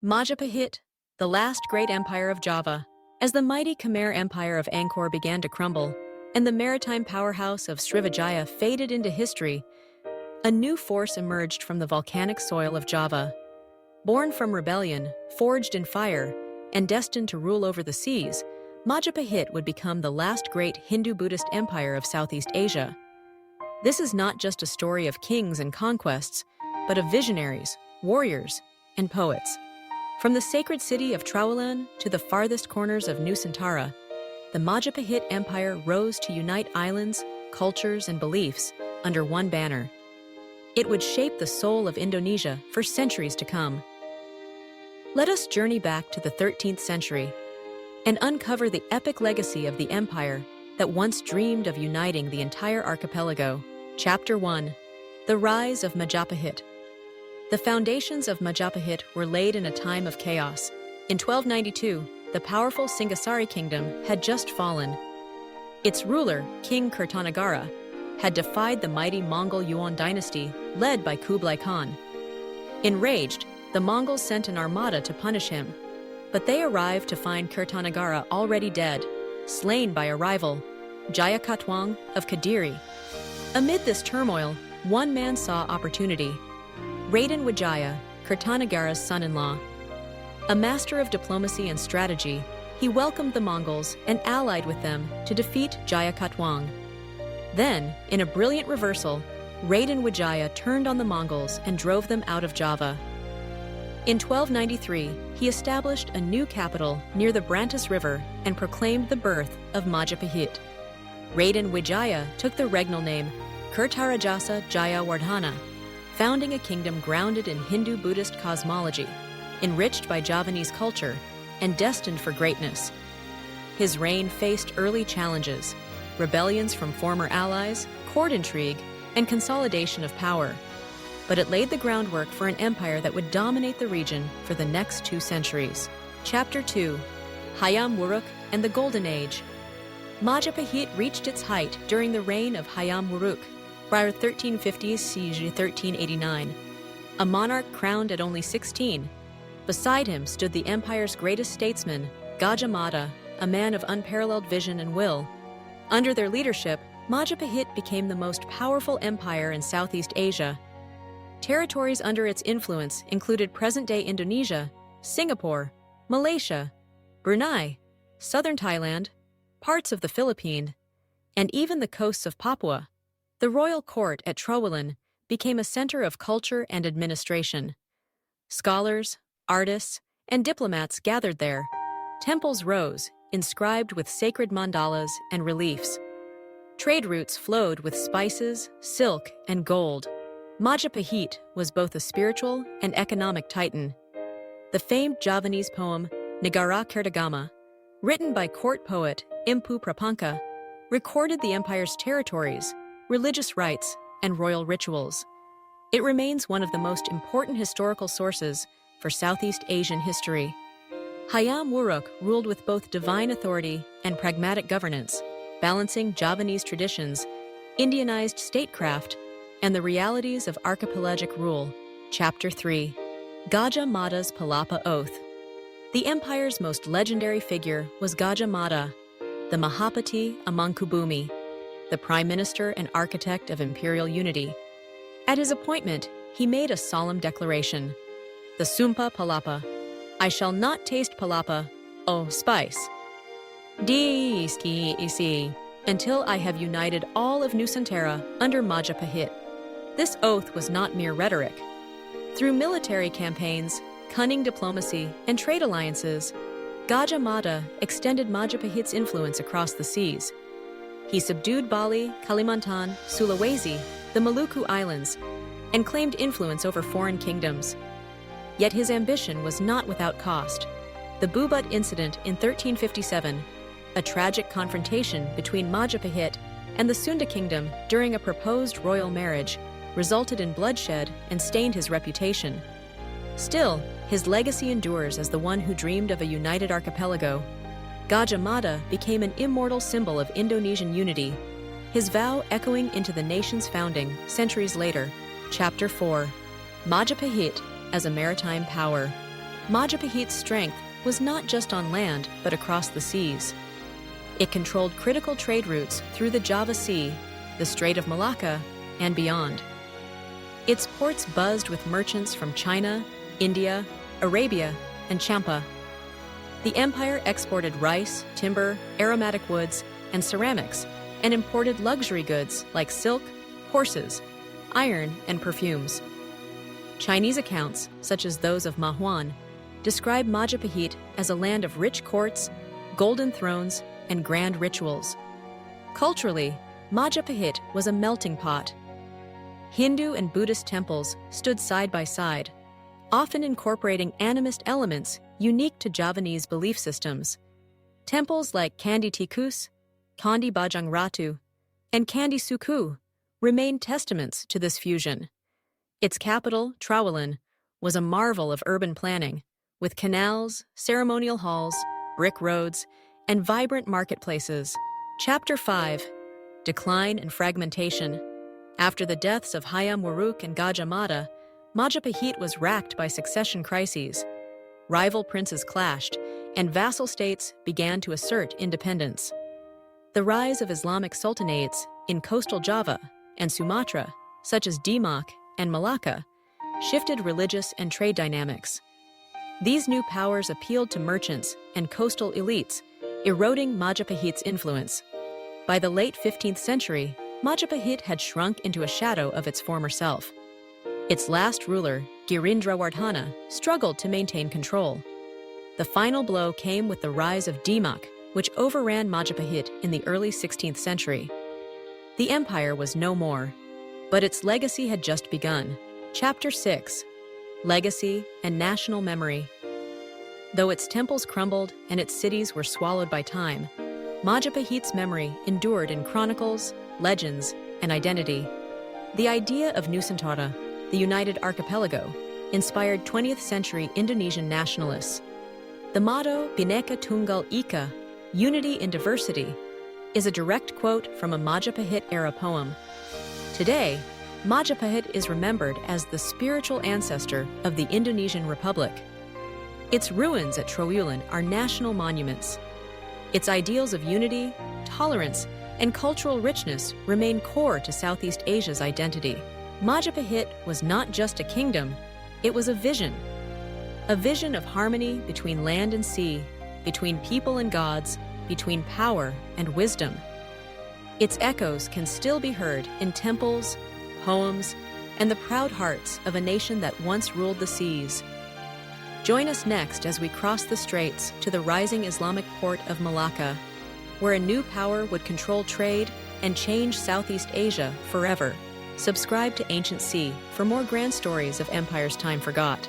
Majapahit, the last great empire of Java. As the mighty Khmer Empire of Angkor began to crumble, and the maritime powerhouse of Srivijaya faded into history, a new force emerged from the volcanic soil of Java. Born from rebellion, forged in fire, and destined to rule over the seas, Majapahit would become the last great Hindu-Buddhist empire of Southeast Asia. This is not just a story of kings and conquests, but of visionaries, warriors, and poets. From the sacred city of Trowulan to the farthest corners of Nusantara, the Majapahit Empire rose to unite islands, cultures, and beliefs under one banner. It would shape the soul of Indonesia for centuries to come. Let us journey back to the 13th century and uncover the epic legacy of the empire that once dreamed of uniting the entire archipelago. Chapter 1: The Rise of Majapahit. The foundations of Majapahit were laid in a time of chaos. In 1292, the powerful Singasari kingdom had just fallen. Its ruler, King Kertanagara, had defied the mighty Mongol Yuan dynasty led by Kublai Khan. Enraged, the Mongols sent an armada to punish him, but they arrived to find Kertanagara already dead, slain by a rival, Jayakatwang of Kadiri. Amid this turmoil, one man saw opportunity. Raden Wijaya, Kertanagara's son-in-law. A master of diplomacy and strategy, he welcomed the Mongols and allied with them to defeat Jayakatwang. Then, in a brilliant reversal, Raden Wijaya turned on the Mongols and drove them out of Java. In 1293, he established a new capital near the Brantas River and proclaimed the birth of Majapahit. Raden Wijaya took the regnal name Kertarajasa Jayawardhana, founding a kingdom grounded in Hindu-Buddhist cosmology, enriched by Javanese culture, and destined for greatness. His reign faced early challenges: rebellions from former allies, court intrigue, and consolidation of power. But it laid the groundwork for an empire that would dominate the region for the next 2 centuries. Chapter 2: Hayam Wuruk and the Golden Age. Majapahit reached its height during the reign of Hayam Wuruk, prior 1350–1389, a monarch crowned at only 16. Beside him stood the empire's greatest statesman, Gajah Mada, a man of unparalleled vision and will. Under their leadership, Majapahit became the most powerful empire in Southeast Asia. Territories under its influence included present-day Indonesia, Singapore, Malaysia, Brunei, southern Thailand, parts of the Philippines, and even the coasts of Papua. The royal court at Trowulan became a center of culture and administration. Scholars, artists, and diplomats gathered there. Temples rose, inscribed with sacred mandalas and reliefs. Trade routes flowed with spices, silk, and gold. Majapahit was both a spiritual and economic titan. The famed Javanese poem Negara Kertagama, written by court poet Impu Prapanka, recorded the empire's territories, religious rites, and royal rituals. It remains one of the most important historical sources for Southeast Asian history. Hayam Wuruk ruled with both divine authority and pragmatic governance, balancing Javanese traditions, Indianized statecraft, and the realities of archipelagic rule. Chapter 3: Gajah Mada's Palapa Oath. The empire's most legendary figure was Gajah Mada, the Mahapati Amangkubumi, the prime minister and architect of imperial unity. At his appointment, he made a solemn declaration: the Sumpah Palapa, I shall not taste palapa, o spice, until I have united all of Nusantara under Majapahit. This oath was not mere rhetoric. Through military campaigns, cunning diplomacy, and trade alliances, Gajah Mada extended Majapahit's influence across the seas. He subdued Bali, Kalimantan, Sulawesi, the Maluku Islands, and claimed influence over foreign kingdoms. Yet his ambition was not without cost. The Bubut incident in 1357, a tragic confrontation between Majapahit and the Sunda kingdom during a proposed royal marriage, resulted in bloodshed and stained his reputation. Still, his legacy endures as the one who dreamed of a united archipelago. Gajah Mada became an immortal symbol of Indonesian unity, his vow echoing into the nation's founding centuries later. Chapter 4: Majapahit as a maritime power. Majapahit's strength was not just on land, but across the seas. It controlled critical trade routes through the Java Sea, the Strait of Malacca, and beyond. Its ports buzzed with merchants from China, India, Arabia, and Champa. The empire exported rice, timber, aromatic woods, and ceramics, and imported luxury goods like silk, horses, iron, and perfumes. Chinese accounts, such as those of Ma Huan, describe Majapahit as a land of rich courts, golden thrones, and grand rituals. Culturally, Majapahit was a melting pot. Hindu and Buddhist temples stood side by side, often incorporating animist elements unique to Javanese belief systems. Temples like Candi Tikus, Candi Bajang Ratu, and Candi Suku remain testaments to this fusion. Its capital, Trowulan, was a marvel of urban planning, with canals, ceremonial halls, brick roads, and vibrant marketplaces. Chapter 5: Decline and Fragmentation. After the deaths of Hayam Wuruk and Gajah Mada, Majapahit was racked by succession crises. Rival princes clashed, and vassal states began to assert independence. The rise of Islamic sultanates in coastal Java and Sumatra, such as Demak and Malacca, shifted religious and trade dynamics. These new powers appealed to merchants and coastal elites, eroding Majapahit's influence. By the late 15th century, Majapahit had shrunk into a shadow of its former self. Its last ruler, Girindrawardhana, struggled to maintain control. The final blow came with the rise of Demak, which overran Majapahit in the early 16th century. The empire was no more, but its legacy had just begun. Chapter 6: Legacy and National Memory. Though its temples crumbled and its cities were swallowed by time, Majapahit's memory endured in chronicles, legends, and identity. The idea of Nusantara, the United Archipelago, inspired 20th century Indonesian nationalists. The motto, Bhinneka Tunggal Ika, unity in diversity, is a direct quote from a Majapahit-era poem. Today, Majapahit is remembered as the spiritual ancestor of the Indonesian Republic. Its ruins at Trowulan are national monuments. Its ideals of unity, tolerance, and cultural richness remain core to Southeast Asia's identity. Majapahit was not just a kingdom, it was a vision of harmony between land and sea, between people and gods, between power and wisdom. Its echoes can still be heard in temples, poems, and the proud hearts of a nation that once ruled the seas. Join us next as we cross the straits to the rising Islamic port of Malacca, where a new power would control trade and change Southeast Asia forever. Subscribe to Ancient Sea for more grand stories of empires time forgot.